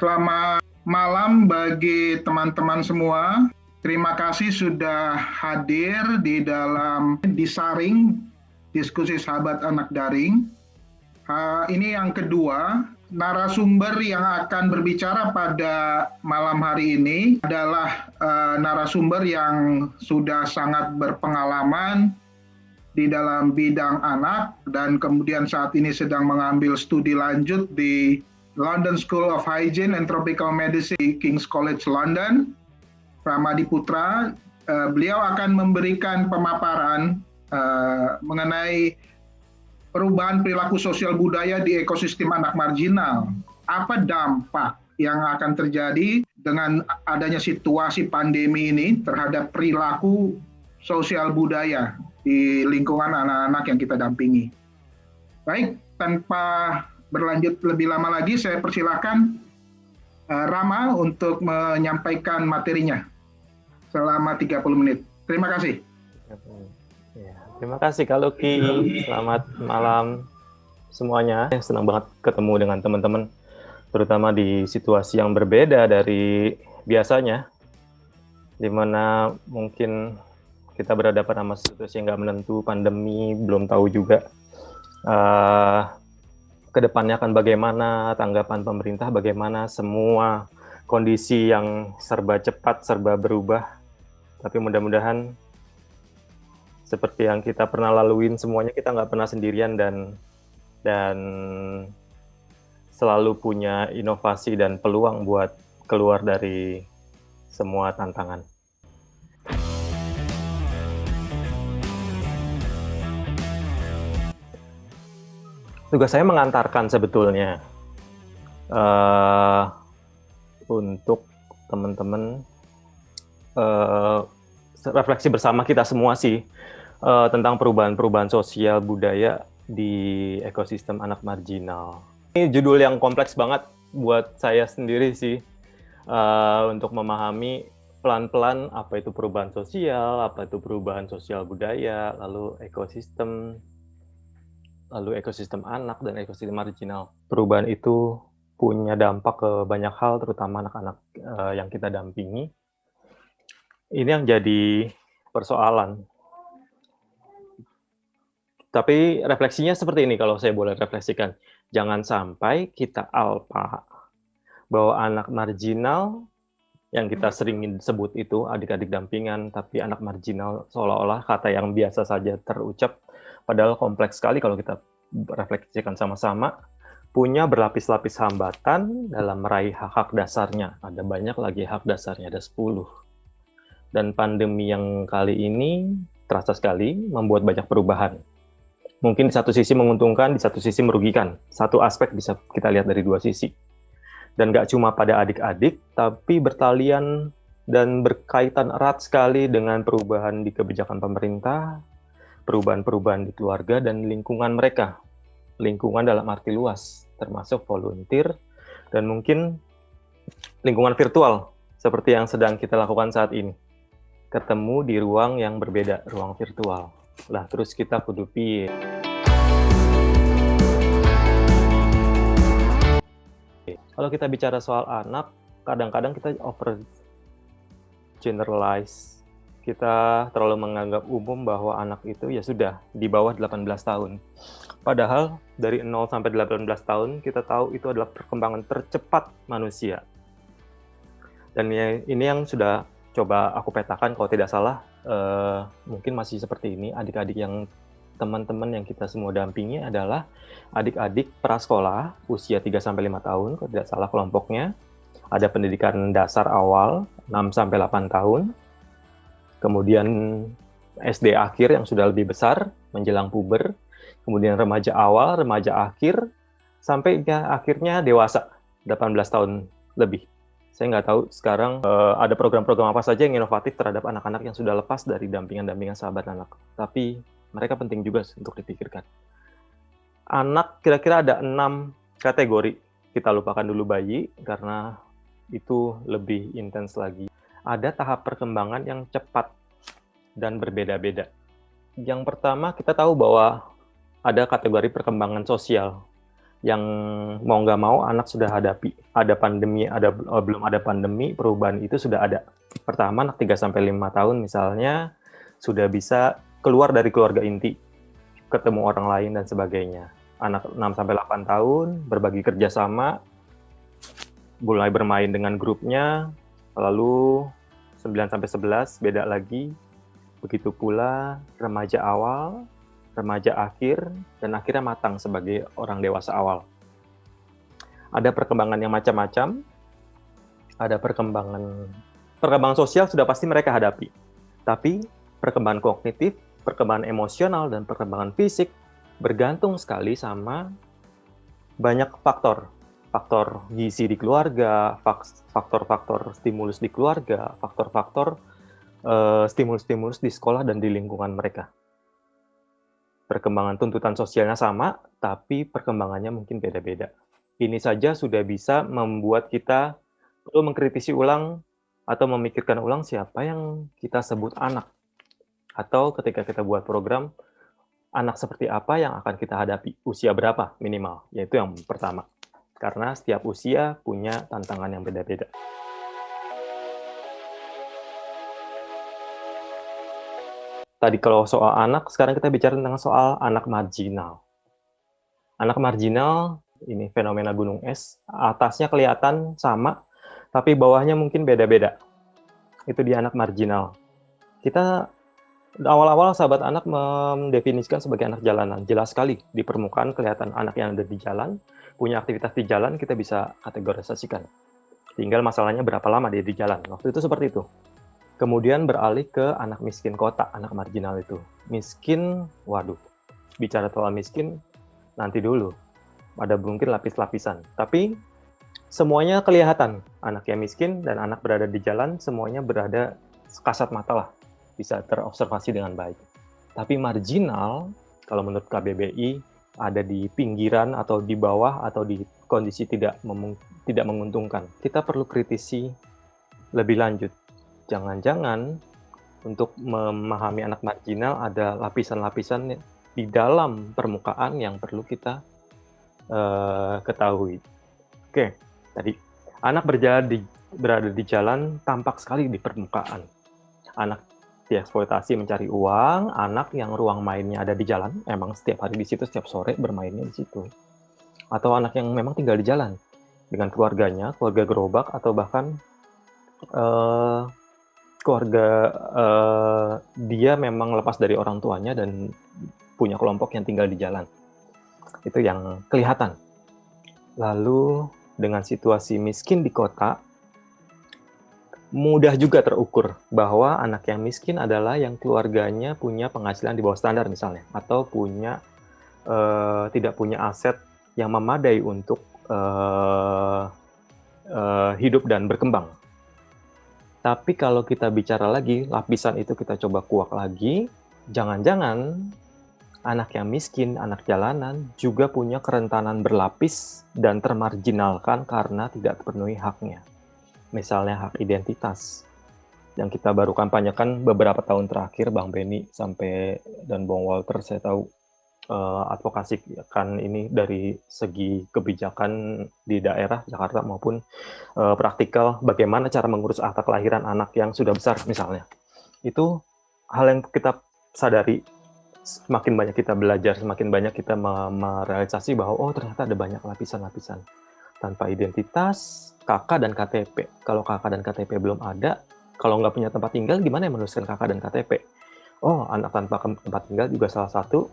Selamat malam bagi teman-teman semua. Terima kasih sudah hadir di dalam Disaring, diskusi sahabat anak daring. Ini yang kedua, narasumber yang akan berbicara pada malam hari ini adalah narasumber yang sudah sangat berpengalaman di dalam bidang anak dan kemudian saat ini sedang mengambil studi lanjut di London School of Hygiene and Tropical Medicine, King's College London, Ramadi Putra. Beliau akan memberikan pemaparan mengenai perubahan perilaku sosial budaya di ekosistem anak marginal. Apa dampak yang akan terjadi dengan adanya situasi pandemi ini terhadap perilaku sosial budaya di lingkungan anak-anak yang kita dampingi. Baik, tanpa berlanjut lebih lama lagi, saya persilakan Rama untuk menyampaikan materinya selama 30 menit. Terima kasih. Ya, terima kasih Kak Luki. Selamat malam semuanya. Senang banget ketemu dengan teman-teman, terutama di situasi yang berbeda dari biasanya, di mana mungkin kita berhadapan sama situasi yang nggak menentu, pandemi, belum tahu juga kedepannya akan bagaimana, tanggapan pemerintah bagaimana, semua kondisi yang serba cepat, serba berubah. Tapi mudah-mudahan seperti yang kita pernah laluin semuanya, kita nggak pernah sendirian dan selalu punya inovasi dan peluang buat keluar dari semua tantangan. Tugas saya mengantarkan sebetulnya untuk teman-teman refleksi bersama kita semua sih tentang perubahan-perubahan sosial budaya di ekosistem anak marginal. Ini judul yang kompleks banget buat saya sendiri sih, untuk memahami pelan-pelan apa itu perubahan sosial, apa itu perubahan sosial budaya, lalu ekosistem anak dan ekosistem marginal. Perubahan itu punya dampak ke banyak hal, terutama anak-anak yang kita dampingi. Ini yang jadi persoalan. Tapi refleksinya seperti ini, kalau saya boleh refleksikan. Jangan sampai kita alpa bahwa anak marginal yang kita sering sebut itu adik-adik dampingan, tapi anak marginal seolah-olah kata yang biasa saja terucap, padahal kompleks sekali kalau kita refleksikan sama-sama, punya berlapis-lapis hambatan dalam meraih hak-hak dasarnya. Ada banyak lagi hak dasarnya, ada 10. Dan pandemi yang kali ini terasa sekali membuat banyak perubahan. Mungkin di satu sisi menguntungkan, di satu sisi merugikan. Satu aspek bisa kita lihat dari dua sisi. Dan nggak cuma pada adik-adik, tapi bertalian dan berkaitan erat sekali dengan perubahan di kebijakan pemerintah, perubahan-perubahan di keluarga dan lingkungan mereka. Lingkungan dalam arti luas, termasuk volunteer, dan mungkin lingkungan virtual, seperti yang sedang kita lakukan saat ini. Ketemu di ruang yang berbeda, ruang virtual. Lah, terus kita kudu piye. Kalau kita bicara soal anak, kadang-kadang kita over generalize. Kita terlalu menganggap umum bahwa anak itu ya sudah di bawah 18 tahun. Padahal dari 0 sampai 18 tahun kita tahu itu adalah perkembangan tercepat manusia. Dan ini yang sudah coba aku petakan, kalau tidak salah mungkin masih seperti ini. Adik-adik yang teman-teman yang kita semua dampingi adalah adik-adik prasekolah usia 3 sampai 5 tahun, kalau tidak salah kelompoknya. Ada pendidikan dasar awal 6 sampai 8 tahun. Kemudian SD akhir yang sudah lebih besar menjelang puber. Kemudian remaja awal, remaja akhir, sampai akhirnya dewasa 18 tahun lebih. Saya nggak tahu sekarang ada program-program apa saja yang inovatif terhadap anak-anak yang sudah lepas dari dampingan-dampingan sahabat anak. Tapi mereka penting juga untuk dipikirkan. Anak kira-kira ada 6 kategori. Kita lupakan dulu bayi karena itu lebih intens lagi. Ada tahap perkembangan yang cepat dan berbeda-beda. Yang pertama, kita tahu bahwa ada kategori perkembangan sosial. yang mau nggak mau anak sudah hadapi. Ada pandemi, belum ada pandemi, perubahan itu sudah ada. Pertama, anak 3-5 tahun misalnya sudah bisa keluar dari keluarga inti, ketemu orang lain dan sebagainya. Anak 6-8 tahun berbagi kerjasama, mulai bermain dengan grupnya, lalu 9-11 beda lagi. Begitu pula remaja awal, remaja akhir, dan akhirnya matang sebagai orang dewasa awal. Ada perkembangan yang macam-macam, ada perkembangan sosial sudah pasti mereka hadapi. Tapi perkembangan kognitif, perkembangan emosional, dan perkembangan fisik bergantung sekali sama banyak faktor. Faktor gizi di keluarga, faktor-faktor stimulus di keluarga, faktor-faktor stimulus-stimulus di sekolah dan di lingkungan mereka. Perkembangan tuntutan sosialnya sama, tapi perkembangannya mungkin beda-beda. Ini saja sudah bisa membuat kita perlu mengkritisi ulang atau memikirkan ulang siapa yang kita sebut anak. Atau ketika kita buat program, anak seperti apa yang akan kita hadapi, usia berapa minimal, yaitu yang pertama. Karena setiap usia punya tantangan yang beda-beda. Tadi kalau soal anak, sekarang kita bicara tentang soal anak marginal. Anak marginal, ini fenomena gunung es, atasnya kelihatan sama, tapi bawahnya mungkin beda-beda. Itu dia anak marginal. Kita awal-awal sahabat anak mendefinisikan sebagai anak jalanan. Jelas sekali, di permukaan kelihatan anak yang ada di jalan, punya aktivitas di jalan, kita bisa kategorisasikan. Tinggal masalahnya berapa lama dia di jalan. Waktu itu seperti itu. Kemudian beralih ke anak miskin kota, anak marginal itu. Miskin, waduh, bicara soal miskin, nanti dulu. Ada mungkin lapis-lapisan. Tapi semuanya kelihatan. Anak yang miskin dan anak berada di jalan, semuanya berada kasat mata lah. Bisa terobservasi dengan baik. Tapi marginal, kalau menurut KBBI, ada di pinggiran atau di bawah atau di kondisi tidak menguntungkan. Kita perlu kritisi lebih lanjut. Jangan-jangan untuk memahami anak marginal ada lapisan-lapisan di dalam permukaan yang perlu kita ketahui. Oke, tadi anak berada di jalan tampak sekali di permukaan. Anak dieksploitasi mencari uang, anak yang ruang mainnya ada di jalan, emang setiap hari di situ, setiap sore bermainnya di situ. Atau anak yang memang tinggal di jalan dengan keluarganya, keluarga gerobak atau bahkan keluarga dia memang lepas dari orang tuanya dan punya kelompok yang tinggal di jalan. Itu yang kelihatan. Lalu dengan situasi miskin di kota, mudah juga terukur bahwa anak yang miskin adalah yang keluarganya punya penghasilan di bawah standar misalnya, atau tidak punya aset yang memadai untuk hidup dan berkembang. Tapi kalau kita bicara lagi, lapisan itu kita coba kuak lagi, jangan-jangan anak yang miskin, anak jalanan, juga punya kerentanan berlapis dan termarginalkan karena tidak terpenuhi haknya. Misalnya hak identitas, yang kita baru kampanyekan beberapa tahun terakhir, Bang Benny dan Bang Walter, saya tahu advokasikan ini dari segi kebijakan di daerah Jakarta maupun praktikal bagaimana cara mengurus akta kelahiran anak yang sudah besar misalnya. Itu hal yang kita sadari, semakin banyak kita belajar, semakin banyak kita merealisasi bahwa oh ternyata ada banyak lapisan-lapisan. Tanpa identitas, KK dan KTP. Kalau KK dan KTP belum ada, kalau nggak punya tempat tinggal, gimana yang menuliskan KK dan KTP? Oh, anak tanpa tempat tinggal juga salah satu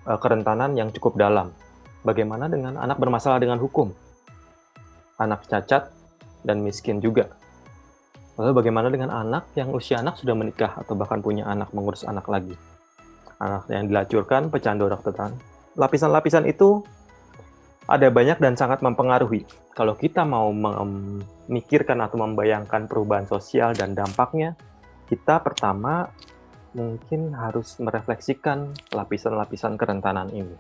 kerentanan yang cukup dalam. Bagaimana dengan anak bermasalah dengan hukum? Anak cacat dan miskin juga. Lalu bagaimana dengan anak yang usia anak sudah menikah atau bahkan punya anak, mengurus anak lagi? Anak yang dilacurkan, pecandu dokteran. Lapisan-lapisan itu ada banyak dan sangat mempengaruhi. Kalau kita mau memikirkan atau membayangkan perubahan sosial dan dampaknya, kita pertama mungkin harus merefleksikan lapisan-lapisan kerentanan ini.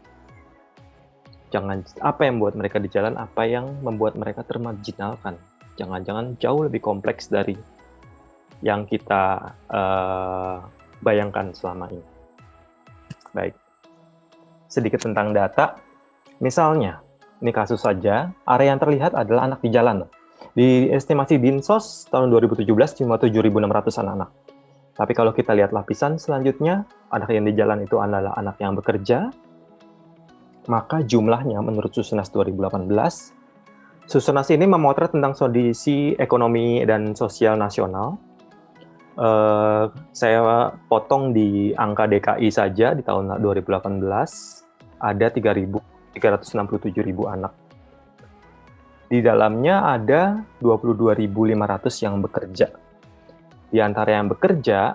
Apa yang membuat mereka di jalan, apa yang membuat mereka termarginalkan. Jangan-jangan jauh lebih kompleks dari yang kita bayangkan selama ini. Baik, sedikit tentang data. Misalnya, Ini kasus saja, area yang terlihat adalah anak di jalan. Di estimasi Dinsos tahun 2017 cuma 7.600 anak-anak. Tapi kalau kita lihat lapisan selanjutnya, anak yang di jalan itu adalah anak yang bekerja, maka jumlahnya menurut Susenas 2018, Susenas ini memotret tentang kondisi ekonomi dan sosial nasional. Saya potong di angka DKI saja di tahun 2018, ada 367.000 anak. Di dalamnya ada 22.500 yang bekerja. Di antara yang bekerja,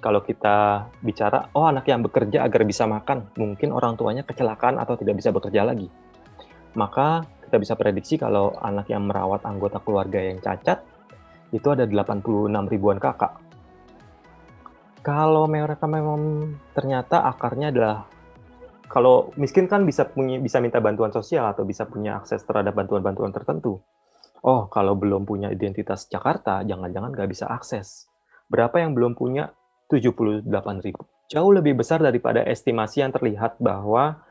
kalau kita bicara, anak yang bekerja agar bisa makan, mungkin orang tuanya kecelakaan atau tidak bisa bekerja lagi. Maka kita bisa prediksi kalau anak yang merawat anggota keluarga yang cacat, itu ada 86 ribuan kakak. Kalau mereka memang ternyata akarnya adalah, kalau miskin kan bisa minta bantuan sosial atau bisa punya akses terhadap bantuan-bantuan tertentu. Kalau belum punya identitas Jakarta, jangan-jangan nggak bisa akses. Berapa yang belum punya? 78.000. Jauh lebih besar daripada estimasi yang terlihat bahwa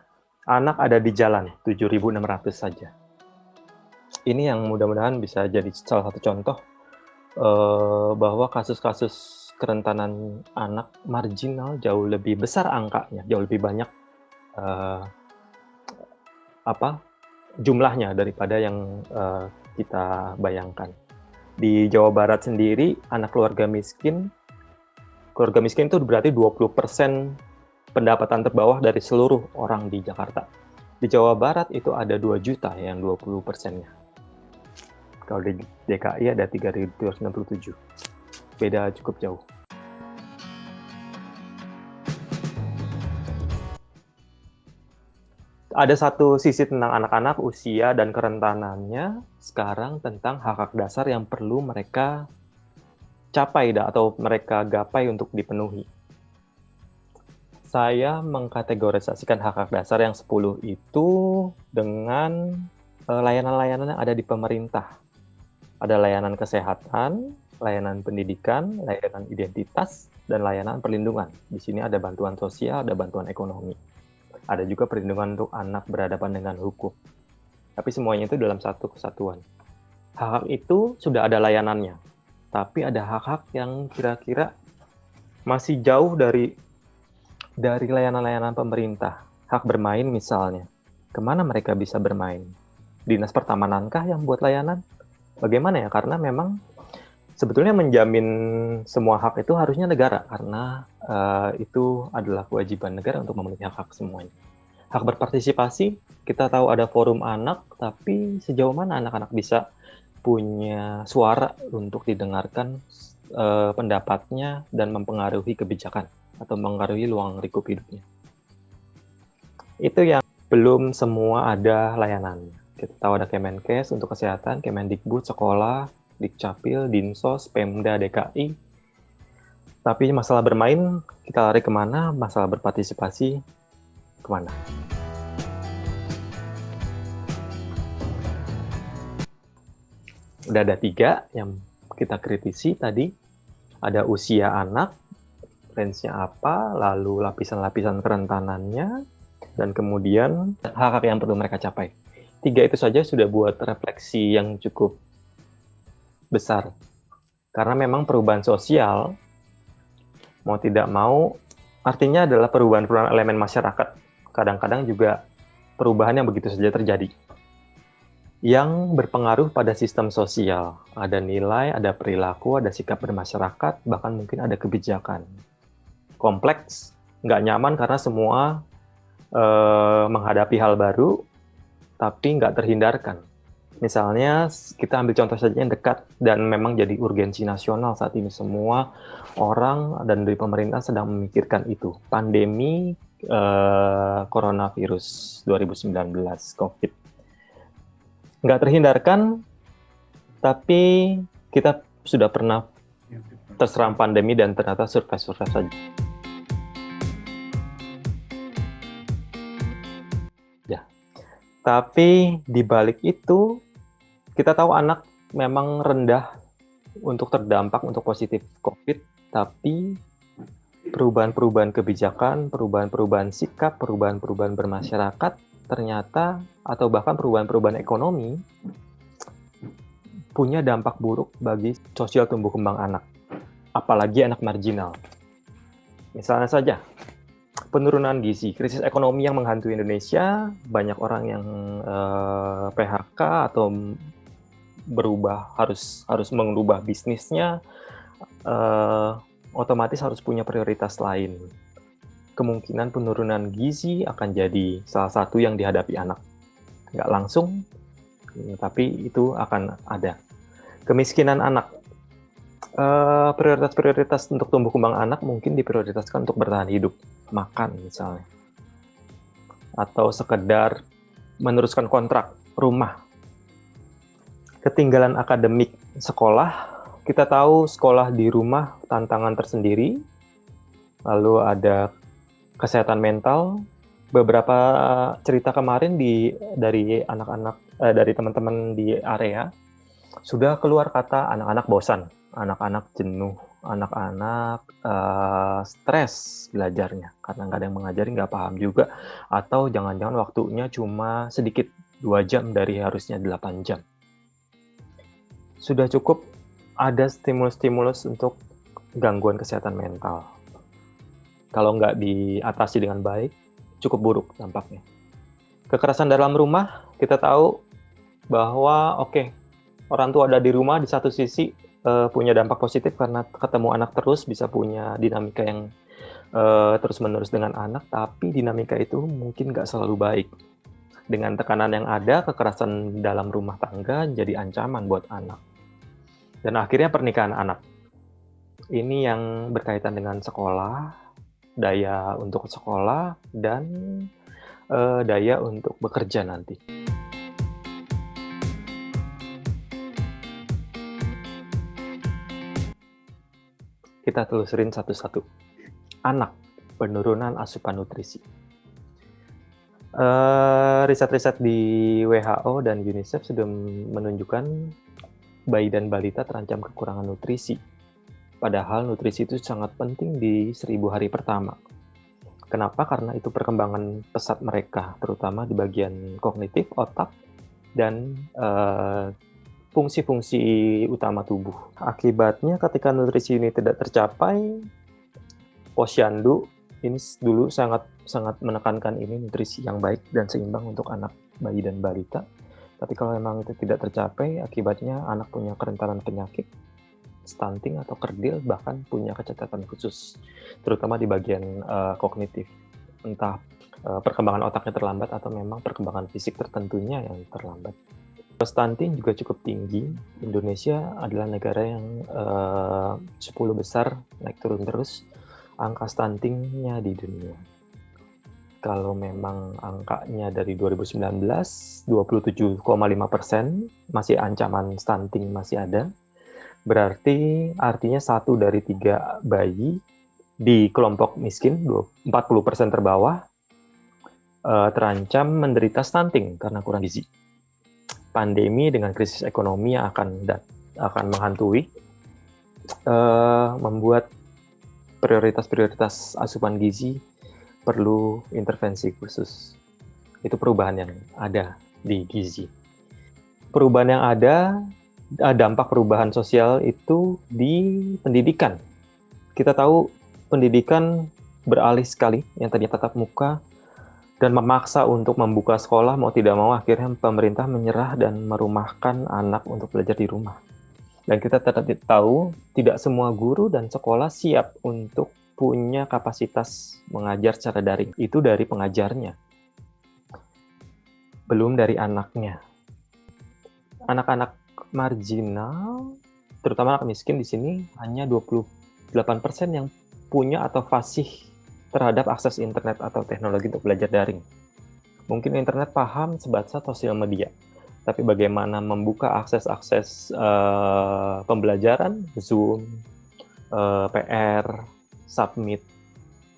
anak ada di jalan, 7.600 saja. Ini yang mudah-mudahan bisa jadi salah satu contoh bahwa kasus-kasus kerentanan anak marginal jauh lebih besar angkanya, jauh lebih banyak jumlahnya daripada yang kita bayangkan. Di Jawa Barat sendiri, anak keluarga miskin itu berarti 20% pendapatan terbawah dari seluruh orang di Jakarta. Di Jawa Barat itu ada 2 juta yang 20%-nya. Kalau di DKI ada 3.267. Beda cukup jauh. Ada satu sisi tentang anak-anak, usia dan kerentanannya, sekarang tentang hak-hak dasar yang perlu mereka capai atau mereka gapai untuk dipenuhi. Saya mengkategorisasikan hak-hak dasar yang 10 itu dengan layanan-layanan yang ada di pemerintah. Ada layanan kesehatan, layanan pendidikan, layanan identitas, dan layanan perlindungan. Di sini ada bantuan sosial, ada bantuan ekonomi. Ada juga perlindungan untuk anak berhadapan dengan hukum. Tapi semuanya itu dalam satu kesatuan. Hak-hak itu sudah ada layanannya. Tapi ada hak-hak yang kira-kira masih jauh dari layanan-layanan pemerintah. Hak bermain misalnya. Kemana mereka bisa bermain? Dinas Pertamanankah yang buat layanan? Bagaimana ya? Karena memang sebetulnya menjamin semua hak itu harusnya negara. Karena itu adalah kewajiban negara untuk memenuhi hak-hak semuanya. Hak berpartisipasi, kita tahu ada forum anak, tapi sejauh mana anak-anak bisa punya suara untuk didengarkan pendapatnya dan mempengaruhi kebijakan atau mempengaruhi luang lingkup hidupnya. Itu yang belum semua ada layanannya. Kita tahu ada Kemenkes untuk kesehatan, Kemendikbud, sekolah, Dikcapil, Dinsos, Pemda DKI. Tapi masalah bermain, kita lari kemana? Masalah berpartisipasi, kemana? Udah ada 3 yang kita kritisi tadi. Ada usia anak, range-nya apa, lalu lapisan-lapisan kerentanannya, dan kemudian hak-hak yang perlu mereka capai. 3 itu saja sudah buat refleksi yang cukup besar. Karena memang perubahan sosial, mau tidak mau, artinya adalah perubahan elemen masyarakat. Kadang-kadang juga perubahan yang begitu saja terjadi. Yang berpengaruh pada sistem sosial. Ada nilai, ada perilaku, ada sikap bermasyarakat, bahkan mungkin ada kebijakan. Kompleks, nggak nyaman karena semua menghadapi hal baru, tapi nggak terhindarkan. Misalnya, kita ambil contoh saja yang dekat dan memang jadi urgensi nasional saat ini. Semua orang dan dari pemerintah sedang memikirkan itu. Pandemi coronavirus 2019, COVID. Nggak terhindarkan, tapi kita sudah pernah terserang pandemi dan ternyata survive saja. Ya. Tapi di balik itu, kita tahu anak memang rendah untuk terdampak untuk positif COVID, tapi perubahan-perubahan kebijakan, perubahan-perubahan sikap, perubahan-perubahan bermasyarakat ternyata atau bahkan perubahan-perubahan ekonomi punya dampak buruk bagi sosial tumbuh kembang anak, apalagi anak marginal. Misalnya saja, penurunan gizi, krisis ekonomi yang menghantui Indonesia, banyak orang yang PHK atau harus mengubah bisnisnya, otomatis harus punya prioritas lain. Kemungkinan penurunan gizi akan jadi salah satu yang dihadapi anak. Nggak langsung, tapi itu akan ada. Kemiskinan anak. Prioritas-prioritas untuk tumbuh kembang anak mungkin diprioritaskan untuk bertahan hidup, makan misalnya, atau sekedar meneruskan kontrak rumah. Ketinggalan akademik sekolah, kita tahu sekolah di rumah tantangan tersendiri, lalu ada kesehatan mental. Beberapa cerita kemarin dari teman-teman di area sudah keluar kata anak-anak bosan, anak-anak jenuh, anak-anak stres belajarnya karena nggak ada yang mengajari, nggak paham juga, atau jangan-jangan waktunya cuma sedikit 2 jam dari harusnya 8 jam. Sudah cukup ada stimulus-stimulus untuk gangguan kesehatan mental. Kalau nggak diatasi dengan baik, cukup buruk dampaknya. Kekerasan dalam rumah, kita tahu bahwa orang tua ada di rumah di satu sisi punya dampak positif karena ketemu anak terus, bisa punya dinamika yang terus-menerus dengan anak, tapi dinamika itu mungkin nggak selalu baik. Dengan tekanan yang ada, kekerasan dalam rumah tangga jadi ancaman buat anak. Dan akhirnya pernikahan anak. Ini yang berkaitan dengan sekolah, daya untuk sekolah, dan daya untuk bekerja nanti. Kita telusurin satu-satu. Anak, penurunan asupan nutrisi. Riset-riset di WHO dan UNICEF sudah menunjukkan bayi dan balita terancam kekurangan nutrisi. Padahal nutrisi itu sangat penting di 1000 hari pertama. Kenapa? Karena itu perkembangan pesat mereka, terutama di bagian kognitif, otak, dan fungsi-fungsi utama tubuh. Akibatnya ketika nutrisi ini tidak tercapai, Posyandu ini dulu sangat menekankan ini nutrisi yang baik dan seimbang untuk anak, bayi, dan balita. Tapi kalau memang itu tidak tercapai, akibatnya anak punya kerentanan penyakit, stunting atau kerdil, bahkan punya kecacatan khusus, terutama di bagian kognitif. Entah perkembangan otaknya terlambat atau memang perkembangan fisik tertentunya yang terlambat. Stunting juga cukup tinggi. Indonesia adalah negara yang 10 besar naik turun terus angka stuntingnya di dunia. Kalau memang angkanya dari 2019 27,5%, masih ancaman stunting masih ada. Berarti artinya 1 dari 3 bayi di kelompok miskin, 40% terbawah, terancam menderita stunting karena kurang gizi. Pandemi dengan krisis ekonomi yang akan menghantui, membuat prioritas-prioritas asupan gizi perlu intervensi khusus. Itu perubahan yang ada di gizi. Perubahan yang ada, dampak perubahan sosial itu di pendidikan. Kita tahu pendidikan beralih sekali, yang tadinya tatap muka, dan memaksa untuk membuka sekolah, mau tidak mau akhirnya pemerintah menyerah dan merumahkan anak untuk belajar di rumah. Dan kita tahu tidak semua guru dan sekolah siap untuk punya kapasitas mengajar secara daring. Itu dari pengajarnya, belum dari anaknya. Anak-anak marginal, terutama anak miskin di sini, hanya 28% yang punya atau fasih terhadap akses internet atau teknologi untuk belajar daring. Mungkin internet paham sebatas sosial media, tapi bagaimana membuka akses pembelajaran, Zoom, PR, submit,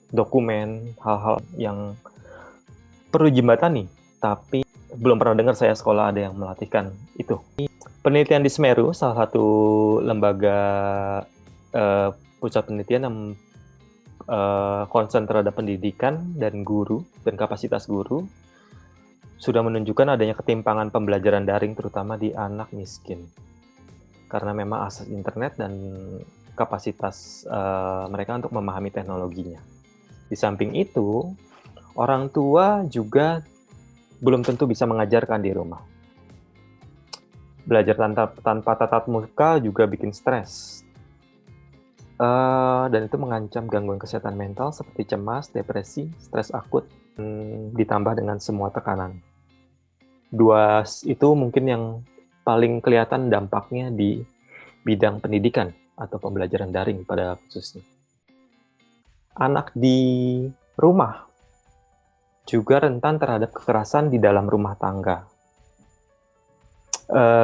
dokumen, hal-hal yang perlu jembatani, tapi belum pernah dengar saya sekolah ada yang melatihkan itu. Penelitian di Semeru, salah satu lembaga pusat penelitian yang konsen terhadap pendidikan dan guru dan kapasitas guru, sudah menunjukkan adanya ketimpangan pembelajaran daring terutama di anak miskin. Karena memang akses internet dan kapasitas mereka untuk memahami teknologinya. Di samping itu, orang tua juga belum tentu bisa mengajarkan di rumah. Belajar tanpa tatap muka juga bikin stres. Dan itu mengancam gangguan kesehatan mental seperti cemas, depresi, stres akut, ditambah dengan semua tekanan. Dua itu mungkin yang paling kelihatan dampaknya di bidang pendidikan atau pembelajaran daring pada khususnya. Anak di rumah juga rentan terhadap kekerasan di dalam rumah tangga.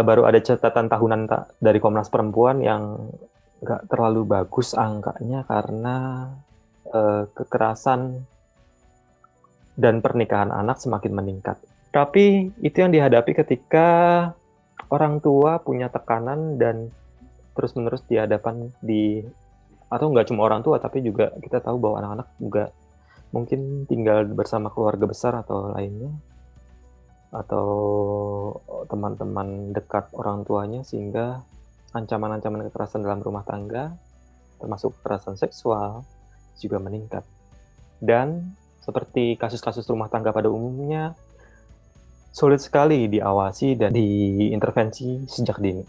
Baru ada catatan tahunan dari Komnas Perempuan yang nggak terlalu bagus angkanya karena kekerasan dan pernikahan anak semakin meningkat. Tapi itu yang dihadapi ketika orang tua punya tekanan dan terus-menerus dihadapan atau nggak cuma orang tua, tapi juga kita tahu bahwa anak-anak juga mungkin tinggal bersama keluarga besar atau lainnya, atau teman-teman dekat orang tuanya, sehingga ancaman-ancaman kekerasan dalam rumah tangga, termasuk kekerasan seksual, juga meningkat. Dan seperti kasus-kasus rumah tangga pada umumnya, sulit sekali diawasi dan diintervensi sejak dini.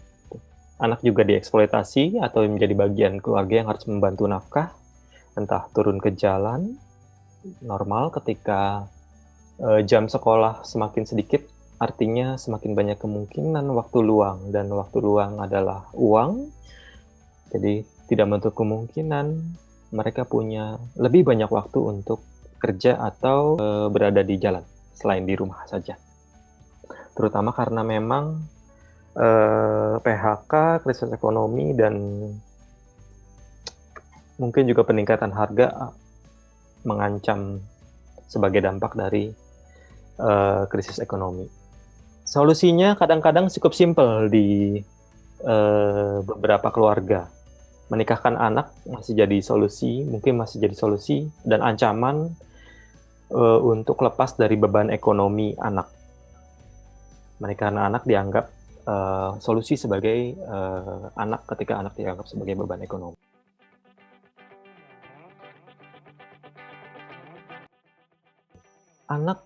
Anak juga dieksploitasi atau menjadi bagian keluarga yang harus membantu nafkah, entah turun ke jalan normal ketika jam sekolah semakin sedikit, artinya semakin banyak kemungkinan waktu luang, dan waktu luang adalah uang. Jadi tidak menutup kemungkinan mereka punya lebih banyak waktu untuk kerja atau berada di jalan selain di rumah saja. Terutama karena memang PHK, krisis ekonomi, dan mungkin juga peningkatan harga mengancam sebagai dampak dari krisis ekonomi. Solusinya kadang-kadang cukup simpel di beberapa keluarga. Menikahkan anak masih jadi solusi, dan ancaman untuk lepas dari beban ekonomi anak. Menikahkan anak dianggap solusi sebagai anak ketika anak dianggap sebagai beban ekonomi. Anak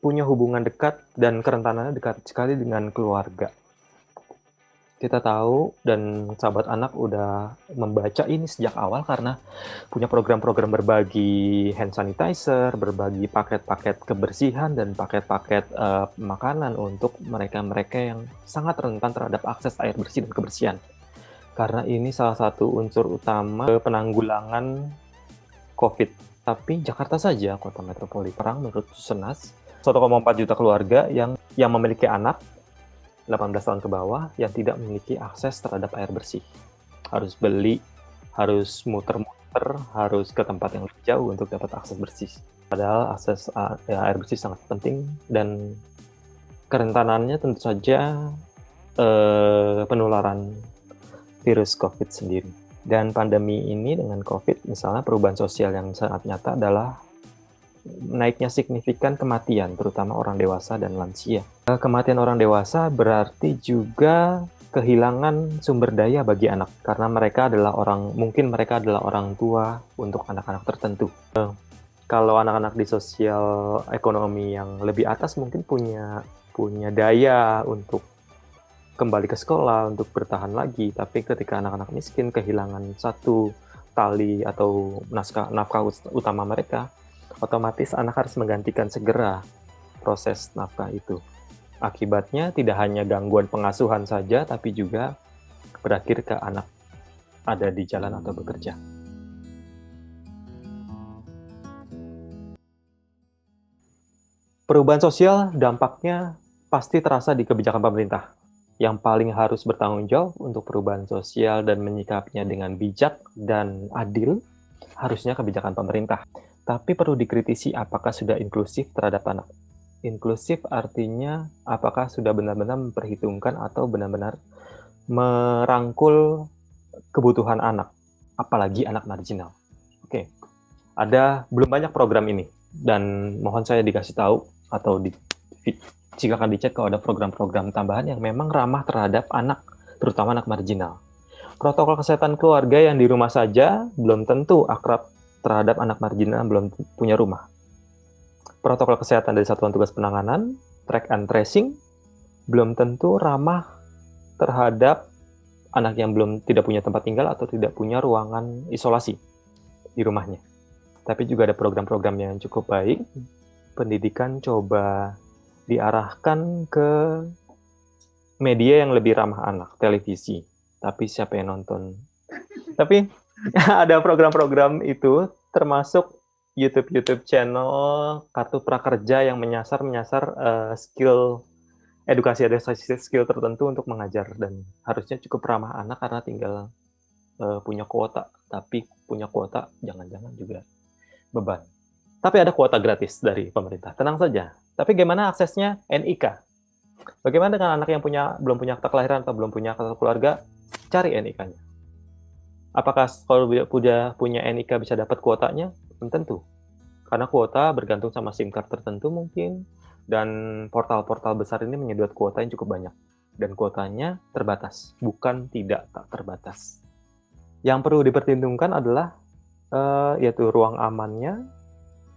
punya hubungan dekat dan kerentanannya dekat sekali dengan keluarga. Kita tahu, dan sahabat anak udah membaca ini sejak awal karena punya program-program berbagi hand sanitizer, berbagi paket-paket kebersihan, dan paket-paket makanan untuk mereka-mereka yang sangat rentan terhadap akses air bersih dan kebersihan. Karena ini salah satu unsur utama penanggulangan COVID. Tapi Jakarta saja, kota metropolitan, menurut Susenas, 1,4 juta keluarga yang memiliki anak 18 tahun ke bawah yang tidak memiliki akses terhadap air bersih. Harus beli, harus muter-muter, harus ke tempat yang lebih jauh untuk dapat akses bersih. Padahal akses air bersih sangat penting, dan kerentanannya tentu saja penularan virus COVID sendiri. Dan pandemi ini dengan COVID, misalnya perubahan sosial yang sangat nyata adalah naiknya signifikan kematian, terutama orang dewasa dan lansia. Kematian orang dewasa berarti juga kehilangan sumber daya bagi anak, karena mereka adalah orang tua untuk anak-anak tertentu. Kalau anak-anak di sosial ekonomi yang lebih atas mungkin punya daya untuk kembali ke sekolah, untuk bertahan lagi, tapi ketika anak-anak miskin kehilangan satu tali atau nafkah utama mereka, otomatis anak harus menggantikan segera proses nafkah itu. Akibatnya tidak hanya gangguan pengasuhan saja, tapi juga berakhir ke anak ada di jalan atau bekerja. Perubahan sosial dampaknya pasti terasa di kebijakan pemerintah. Yang paling harus bertanggung jawab untuk perubahan sosial dan menyikapinya dengan bijak dan adil harusnya kebijakan pemerintah. Tapi perlu dikritisi apakah sudah inklusif terhadap anak. Inklusif artinya apakah sudah benar-benar memperhitungkan atau benar-benar merangkul kebutuhan anak, apalagi anak marginal. Belum banyak program ini, dan mohon saya dikasih tahu atau jika akan dicek kalau ada program-program tambahan yang memang ramah terhadap anak, terutama anak marginal. Protokol kesehatan keluarga yang di rumah saja belum tentu akrab terhadap anak marginal belum punya rumah. Protokol kesehatan dari Satuan Tugas Penanganan, track and tracing, belum tentu ramah terhadap anak yang tidak punya tempat tinggal atau tidak punya ruangan isolasi di rumahnya. Tapi juga ada program-program yang cukup baik. Pendidikan coba diarahkan ke media yang lebih ramah anak, televisi. Tapi siapa yang nonton? Tapi ada program-program itu termasuk YouTube channel Kartu Prakerja yang menyasar skill edukasi skill tertentu untuk mengajar, dan harusnya cukup ramah anak karena tinggal punya kuota. Tapi punya kuota jangan-jangan juga beban. Tapi ada kuota gratis dari pemerintah, tenang saja. Tapi gimana aksesnya NIK? Bagaimana dengan anak yang belum punya akta kelahiran atau belum punya akta keluarga? Cari NIK-nya. Apakah kalau punya NIK bisa dapat kuotanya? Belum tentu. Karena kuota bergantung sama SIM card tertentu mungkin, dan portal-portal besar ini menyedot kuota yang cukup banyak. Dan kuotanya terbatas, bukan tak terbatas. Yang perlu dipertimbangkan adalah yaitu ruang amannya,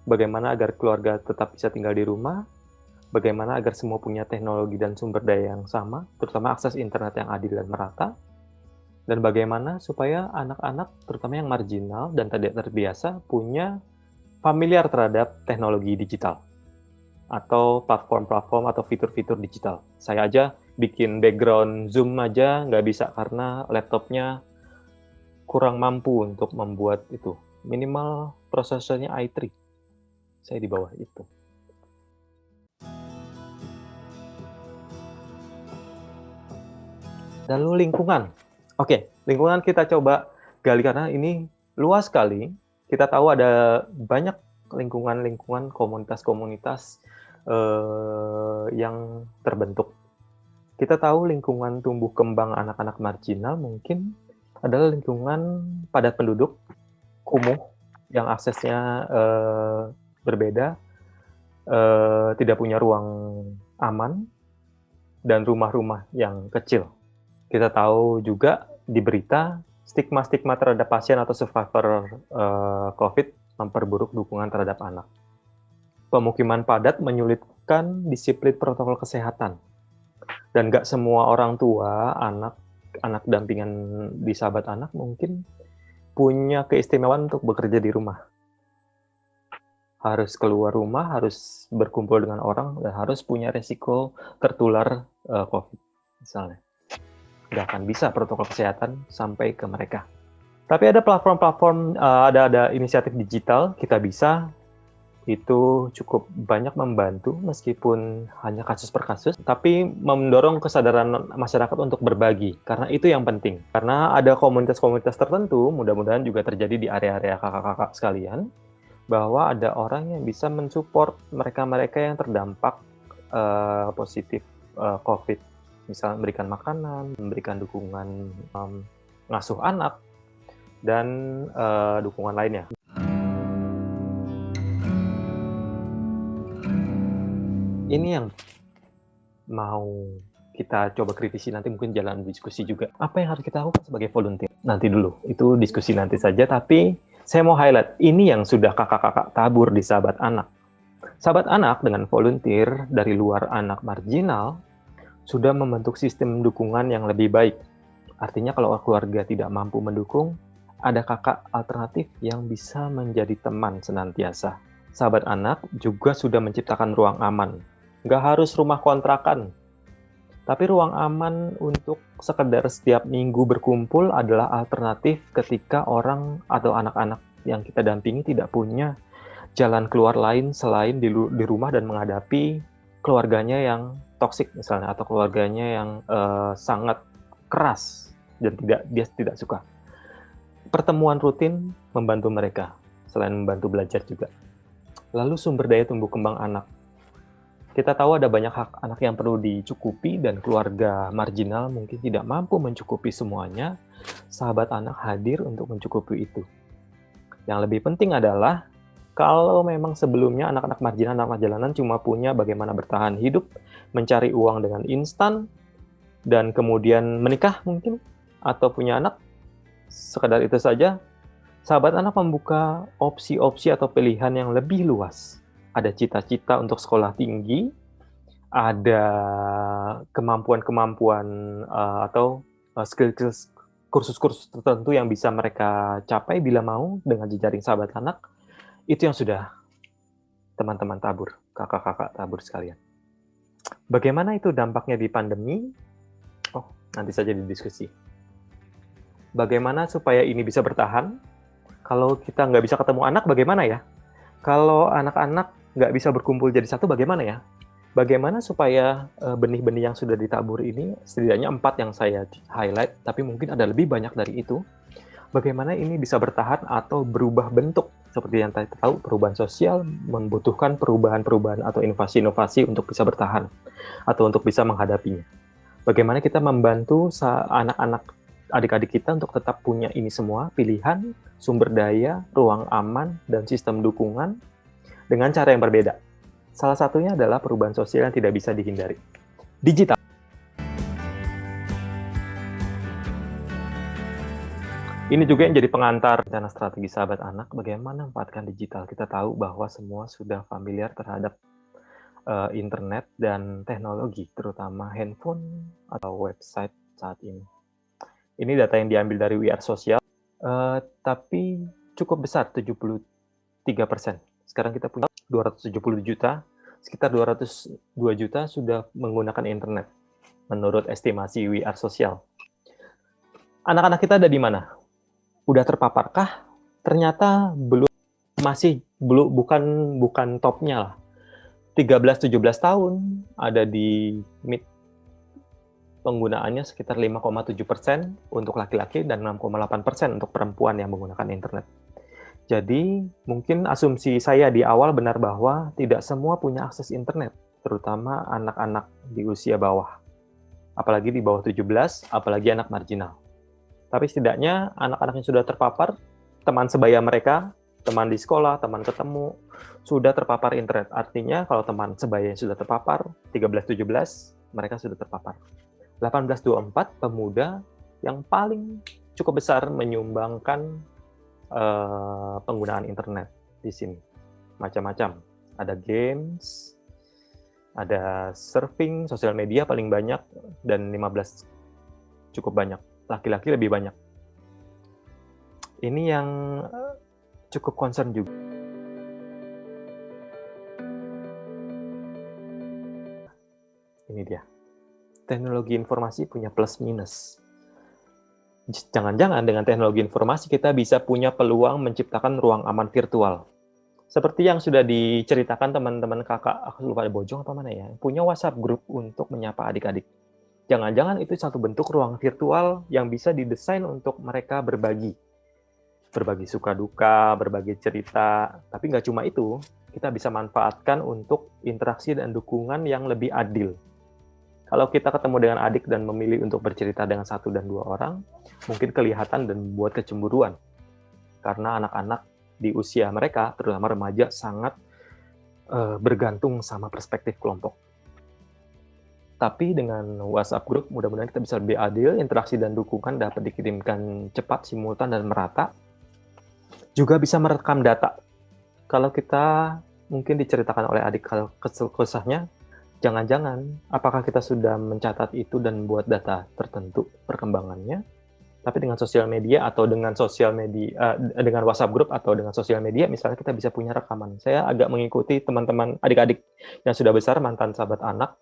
bagaimana agar keluarga tetap bisa tinggal di rumah, bagaimana agar semua punya teknologi dan sumber daya yang sama, terutama akses internet yang adil dan merata, dan bagaimana supaya anak-anak, terutama yang marginal dan tidak terbiasa, punya familiar terhadap teknologi digital atau platform-platform atau fitur-fitur digital. Saya aja bikin background Zoom aja nggak bisa karena laptopnya kurang mampu untuk membuat itu. Minimal prosesornya i3. Saya di bawah itu. Lalu lingkungan. Oke, lingkungan kita coba gali karena ini luas sekali. Kita tahu ada banyak lingkungan-lingkungan, komunitas-komunitas yang terbentuk. Kita tahu lingkungan tumbuh kembang anak-anak marginal mungkin adalah lingkungan padat penduduk, kumuh, yang aksesnya berbeda, tidak punya ruang aman, dan rumah-rumah yang kecil. Kita tahu juga di berita stigma-stigma terhadap pasien atau survivor COVID memperburuk dukungan terhadap anak. Pemukiman padat menyulitkan disiplin protokol kesehatan. Dan nggak semua orang tua, anak dampingan di Sahabat Anak mungkin punya keistimewaan untuk bekerja di rumah. Harus keluar rumah, harus berkumpul dengan orang, dan harus punya resiko tertular COVID misalnya. Nggak akan bisa protokol kesehatan sampai ke mereka. Tapi ada platform-platform, ada inisiatif digital, kita bisa, itu cukup banyak membantu meskipun hanya kasus per kasus, tapi mendorong kesadaran masyarakat untuk berbagi, karena itu yang penting. Karena ada komunitas-komunitas tertentu, mudah-mudahan juga terjadi di area-area kakak-kakak sekalian, bahwa ada orang yang bisa mensupport mereka-mereka yang terdampak positif COVID. Misalnya memberikan makanan, memberikan dukungan ngasuh anak, dan dukungan lainnya. Ini yang mau kita coba kritisi, nanti mungkin jalan diskusi juga. Apa yang harus kita lakukan sebagai volunteer? Nanti dulu, itu diskusi nanti saja, tapi saya mau highlight, ini yang sudah kakak-kakak tabur di Sahabat Anak. Sahabat Anak dengan volunteer dari luar anak marginal, sudah membentuk sistem dukungan yang lebih baik. Artinya kalau keluarga tidak mampu mendukung, ada kakak alternatif yang bisa menjadi teman senantiasa. Sahabat Anak juga sudah menciptakan ruang aman. Nggak harus rumah kontrakan, tapi ruang aman untuk sekedar setiap minggu berkumpul adalah alternatif ketika orang atau anak-anak yang kita dampingi tidak punya jalan keluar lain selain di rumah dan menghadapi keluarganya yang toksik misalnya, atau keluarganya yang sangat keras dan dia tidak suka. Pertemuan rutin membantu mereka, selain membantu belajar juga. Lalu sumber daya tumbuh kembang anak. Kita tahu ada banyak hak anak yang perlu dicukupi dan keluarga marginal mungkin tidak mampu mencukupi semuanya. Sahabat Anak hadir untuk mencukupi itu. Yang lebih penting adalah Kalau memang sebelumnya anak-anak marginal, anak jalanan cuma punya bagaimana bertahan hidup, mencari uang dengan instan, dan kemudian menikah mungkin, atau punya anak, sekedar itu saja, Sahabat Anak membuka opsi-opsi atau pilihan yang lebih luas. Ada cita-cita untuk sekolah tinggi, ada kemampuan-kemampuan atau skill-skill kursus-kursus tertentu yang bisa mereka capai bila mau dengan jejaring Sahabat Anak. Itu yang sudah teman-teman tabur, kakak-kakak tabur sekalian. Bagaimana itu dampaknya di pandemi? Oh, nanti saja didiskusi. Bagaimana supaya ini bisa bertahan? Kalau kita nggak bisa ketemu anak, bagaimana ya? Kalau anak-anak nggak bisa berkumpul jadi satu, bagaimana ya? Bagaimana supaya benih-benih yang sudah ditabur ini, setidaknya 4 yang saya highlight, tapi mungkin ada lebih banyak dari itu, bagaimana ini bisa bertahan atau berubah bentuk? Seperti yang kita tahu, perubahan sosial membutuhkan perubahan-perubahan atau inovasi-inovasi untuk bisa bertahan, atau untuk bisa menghadapinya. Bagaimana kita membantu anak-anak, adik-adik kita untuk tetap punya ini semua, pilihan, sumber daya, ruang aman, dan sistem dukungan dengan cara yang berbeda. Salah satunya adalah perubahan sosial yang tidak bisa dihindari. Digital. Ini juga yang jadi pengantar rencana strategi Sahabat Anak, bagaimana memanfaatkan digital. Kita tahu bahwa semua sudah familiar terhadap internet dan teknologi, terutama handphone atau website saat ini. Ini data yang diambil dari We Are Social, tapi cukup besar, 73%. Sekarang kita punya 270 juta, sekitar 202 juta sudah menggunakan internet, menurut estimasi We Are Social. Anak-anak kita ada di mana? Udah terpaparkah? Ternyata belum, bukan topnya lah. 13-17 tahun ada di mid, penggunaannya sekitar 5,7% untuk laki-laki dan 6,8% untuk perempuan yang menggunakan internet. Jadi mungkin asumsi saya di awal benar bahwa tidak semua punya akses internet, terutama anak-anak di usia bawah. Apalagi di bawah 17, apalagi anak marginal. Tapi setidaknya anak-anak yang sudah terpapar, teman sebaya mereka, teman di sekolah, teman ketemu, sudah terpapar internet. Artinya kalau teman sebaya yang sudah terpapar, 13-17, mereka sudah terpapar. 18-24, pemuda yang paling cukup besar menyumbangkan penggunaan internet di sini. Macam-macam. Ada games, ada surfing, sosial media paling banyak, dan 15 cukup banyak. Laki-laki lebih banyak. Ini yang cukup concern juga. Ini dia. Teknologi informasi punya plus minus. Jangan-jangan dengan teknologi informasi kita bisa punya peluang menciptakan ruang aman virtual. Seperti yang sudah diceritakan teman-teman kakak, aku lupa ada Bojong apa mana ya, punya WhatsApp group untuk menyapa adik-adik. Jangan-jangan itu satu bentuk ruang virtual yang bisa didesain untuk mereka berbagi suka duka, berbagi cerita. Tapi nggak cuma itu, kita bisa manfaatkan untuk interaksi dan dukungan yang lebih adil. Kalau kita ketemu dengan adik dan memilih untuk bercerita dengan 1 dan 2 orang, mungkin kelihatan dan membuat kecemburuan. Karena anak-anak di usia mereka, terutama remaja, sangat bergantung sama perspektif kelompok. Tapi dengan WhatsApp group, mudah-mudahan kita bisa lebih adil, interaksi dan dukungan dapat dikirimkan cepat, simultan, dan merata. Juga bisa merekam data. Kalau kita mungkin diceritakan oleh adik kesahnya, jangan-jangan apakah kita sudah mencatat itu dan buat data tertentu perkembangannya, tapi dengan sosial media atau dengan dengan WhatsApp group atau dengan sosial media, misalnya kita bisa punya rekaman. Saya agak mengikuti teman-teman adik-adik yang sudah besar, mantan sahabat anak,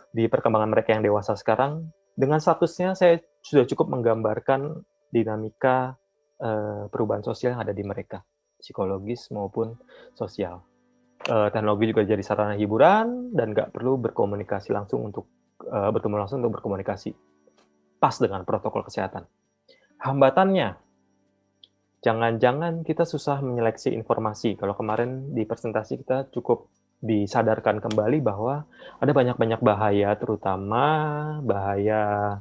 di perkembangan mereka yang dewasa sekarang. Dengan statusnya saya sudah cukup menggambarkan dinamika perubahan sosial yang ada di mereka, psikologis maupun sosial. Teknologi juga jadi sarana hiburan dan nggak perlu berkomunikasi langsung untuk bertemu langsung untuk berkomunikasi pas dengan protokol kesehatan. Hambatannya, jangan-jangan kita susah menyeleksi informasi. Kalau kemarin di presentasi kita cukup disadarkan kembali bahwa ada banyak-banyak bahaya, terutama bahaya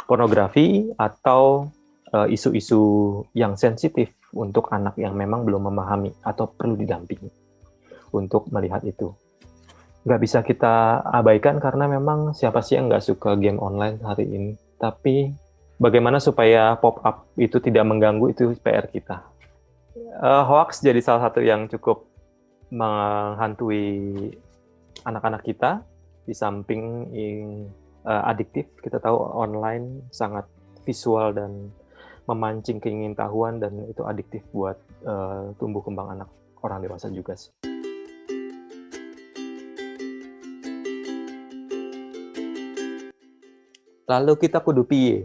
pornografi atau isu-isu yang sensitif untuk anak yang memang belum memahami atau perlu didampingi untuk melihat itu. Nggak bisa kita abaikan karena memang siapa sih yang nggak suka game online hari ini. Tapi bagaimana supaya pop-up itu tidak mengganggu, itu PR kita. Hoax jadi salah satu yang cukup menghantui anak-anak kita, di samping adiktif. Kita tahu online sangat visual dan memancing keingintahuan, dan itu adiktif buat tumbuh kembang anak orang dewasa juga sih. Lalu kita kudu piye.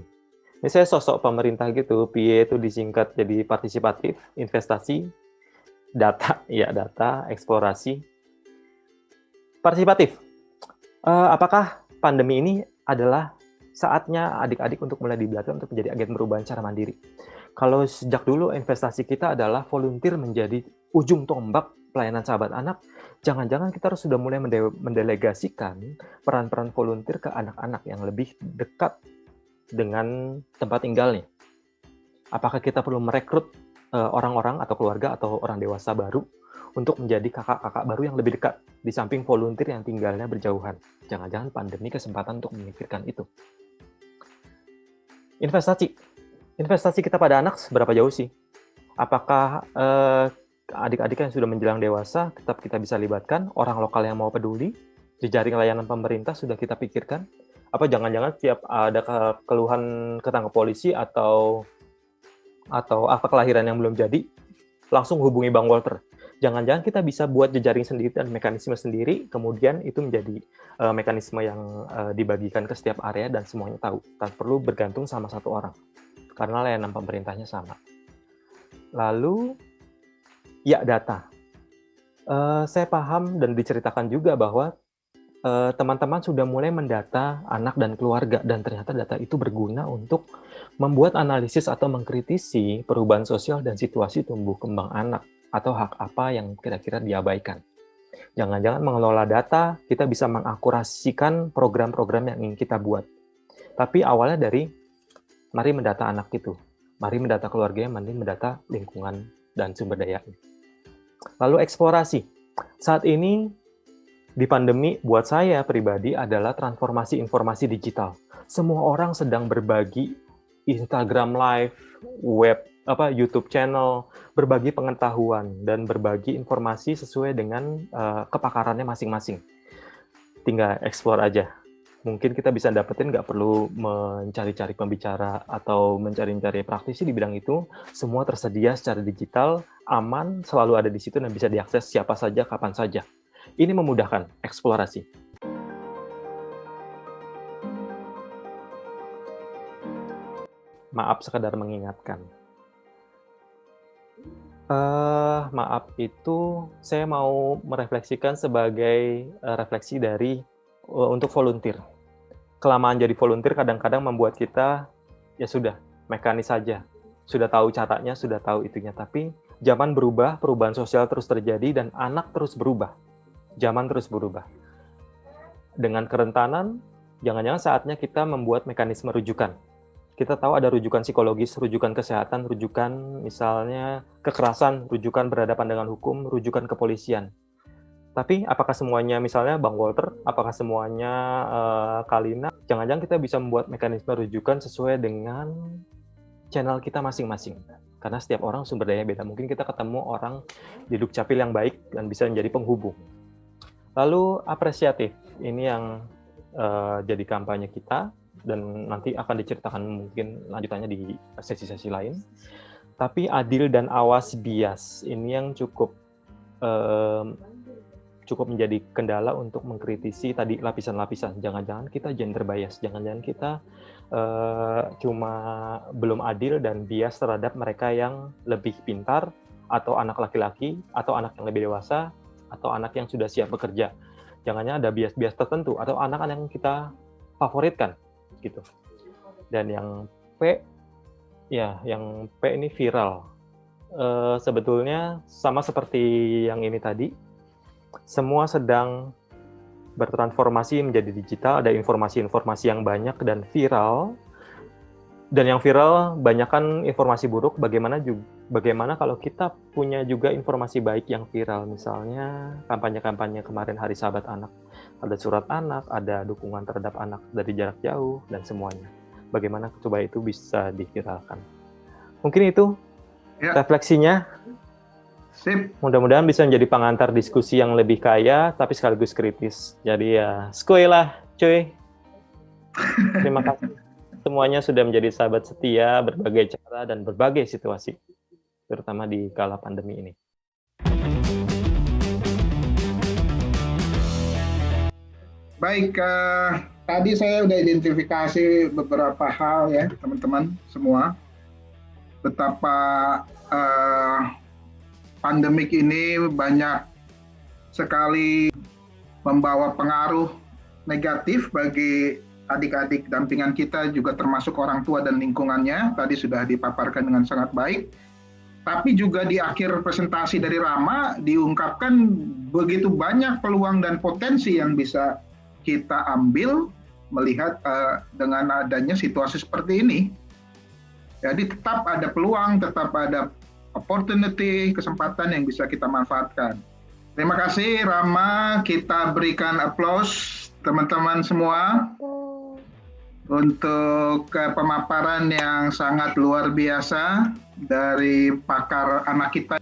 Ini saya sosok pemerintah gitu, piye itu disingkat jadi partisipatif, investasi, data, eksplorasi. Partisipatif. Apakah pandemi ini adalah saatnya adik-adik untuk mulai dilatih untuk menjadi agen perubahan secara mandiri? Kalau sejak dulu investasi kita adalah volunteer menjadi ujung tombak pelayanan sahabat anak, jangan-jangan kita harus sudah mulai mendelegasikan peran-peran volunteer ke anak-anak yang lebih dekat dengan tempat tinggalnya. Apakah kita perlu merekrut orang-orang atau keluarga atau orang dewasa baru untuk menjadi kakak-kakak baru yang lebih dekat, di samping volunteer yang tinggalnya berjauhan? Jangan-jangan pandemi kesempatan untuk memikirkan itu. Investasi kita pada anak seberapa jauh sih? Apakah adik-adik yang sudah menjelang dewasa tetap kita bisa libatkan, orang lokal yang mau peduli, jejaring layanan pemerintah sudah kita pikirkan? Apa jangan-jangan setiap ada keluhan ketangkep polisi atau akta kelahiran yang belum jadi, langsung hubungi Bang Walter? Jangan-jangan kita bisa buat jejaring sendiri dan mekanisme sendiri, kemudian itu menjadi mekanisme yang dibagikan ke setiap area dan semuanya tahu, tanpa perlu bergantung sama satu orang, karena layanan pemerintahnya sama. Lalu, data. Saya paham dan diceritakan juga bahwa teman-teman sudah mulai mendata anak dan keluarga, dan ternyata data itu berguna untuk membuat analisis atau mengkritisi perubahan sosial dan situasi tumbuh kembang anak, atau hak apa yang kira-kira diabaikan. Jangan-jangan mengelola data, kita bisa mengakurasikan program-program yang ingin kita buat. Tapi awalnya dari, mari mendata anak itu, mari mendata keluarganya, mari mendata lingkungan dan sumber daya. Lalu eksplorasi. Saat ini, di pandemi, buat saya pribadi adalah transformasi informasi digital. Semua orang sedang berbagi Instagram Live, YouTube channel, berbagi pengetahuan, dan berbagi informasi sesuai dengan kepakarannya masing-masing. Tinggal explore aja. Mungkin kita bisa dapetin, nggak perlu mencari-cari pembicara atau mencari-cari praktisi di bidang itu. Semua tersedia secara digital, aman, selalu ada di situ, dan bisa diakses siapa saja, kapan saja. Ini memudahkan eksplorasi. Maaf, sekedar mengingatkan. Maaf itu saya mau merefleksikan sebagai refleksi dari untuk volunteer. Kelamaan jadi volunteer kadang-kadang membuat kita, ya sudah, mekanis saja. Sudah tahu caranya, sudah tahu itunya. Tapi zaman berubah, perubahan sosial terus terjadi, dan anak terus berubah. Zaman terus berubah. Dengan kerentanan, jangan-jangan saatnya kita membuat mekanisme rujukan. Kita tahu ada rujukan psikologis, rujukan kesehatan, rujukan misalnya kekerasan, rujukan berhadapan dengan hukum, rujukan kepolisian. Tapi apakah semuanya misalnya Bang Walter, apakah semuanya Kalina, jangan-jangan kita bisa membuat mekanisme rujukan sesuai dengan channel kita masing-masing. Karena setiap orang sumber daya beda. Mungkin kita ketemu orang di Dukcapil yang baik dan bisa menjadi penghubung. Lalu apresiatif, ini yang jadi kampanye kita, dan nanti akan diceritakan mungkin lanjutannya di sesi-sesi lain. Tapi adil dan awas bias, ini yang cukup menjadi kendala untuk mengkritisi tadi lapisan-lapisan. Jangan-jangan kita gender bias, jangan-jangan kita cuma belum adil dan bias terhadap mereka yang lebih pintar, atau anak laki-laki, atau anak yang lebih dewasa, atau anak yang sudah siap bekerja. Jangan-jangan ada bias-bias tertentu, atau anak-anak yang kita favoritkan, gitu. Dan yang P ini viral. Sebetulnya sama seperti yang ini tadi, semua sedang bertransformasi menjadi digital, ada informasi-informasi yang banyak dan viral. Dan yang viral banyak kan informasi buruk, bagaimana kalau kita punya juga informasi baik yang viral, misalnya kampanye-kampanye kemarin Hari Sahabat Anak, ada surat anak, ada dukungan terhadap anak dari jarak jauh, dan semuanya. Bagaimana coba itu bisa diviralkan. Mungkin itu refleksinya. Sip. Mudah-mudahan bisa menjadi pengantar diskusi yang lebih kaya, tapi sekaligus kritis. Jadi ya, skoy lah, cuy. Terima kasih. Semuanya sudah menjadi sahabat setia, berbagai cara dan berbagai situasi, terutama di kala pandemi ini. Baik, tadi saya udah identifikasi beberapa hal ya, teman-teman semua. Betapa pandemik ini banyak sekali membawa pengaruh negatif bagi adik-adik dampingan kita, juga termasuk orang tua dan lingkungannya. Tadi sudah dipaparkan dengan sangat baik. Tapi juga di akhir presentasi dari Rama diungkapkan begitu banyak peluang dan potensi yang bisa kita ambil melihat dengan adanya situasi seperti ini. Jadi tetap ada peluang, tetap ada opportunity, kesempatan yang bisa kita manfaatkan. Terima kasih Rama, kita berikan applause teman-teman semua untuk pemaparan yang sangat luar biasa dari pakar anak kita.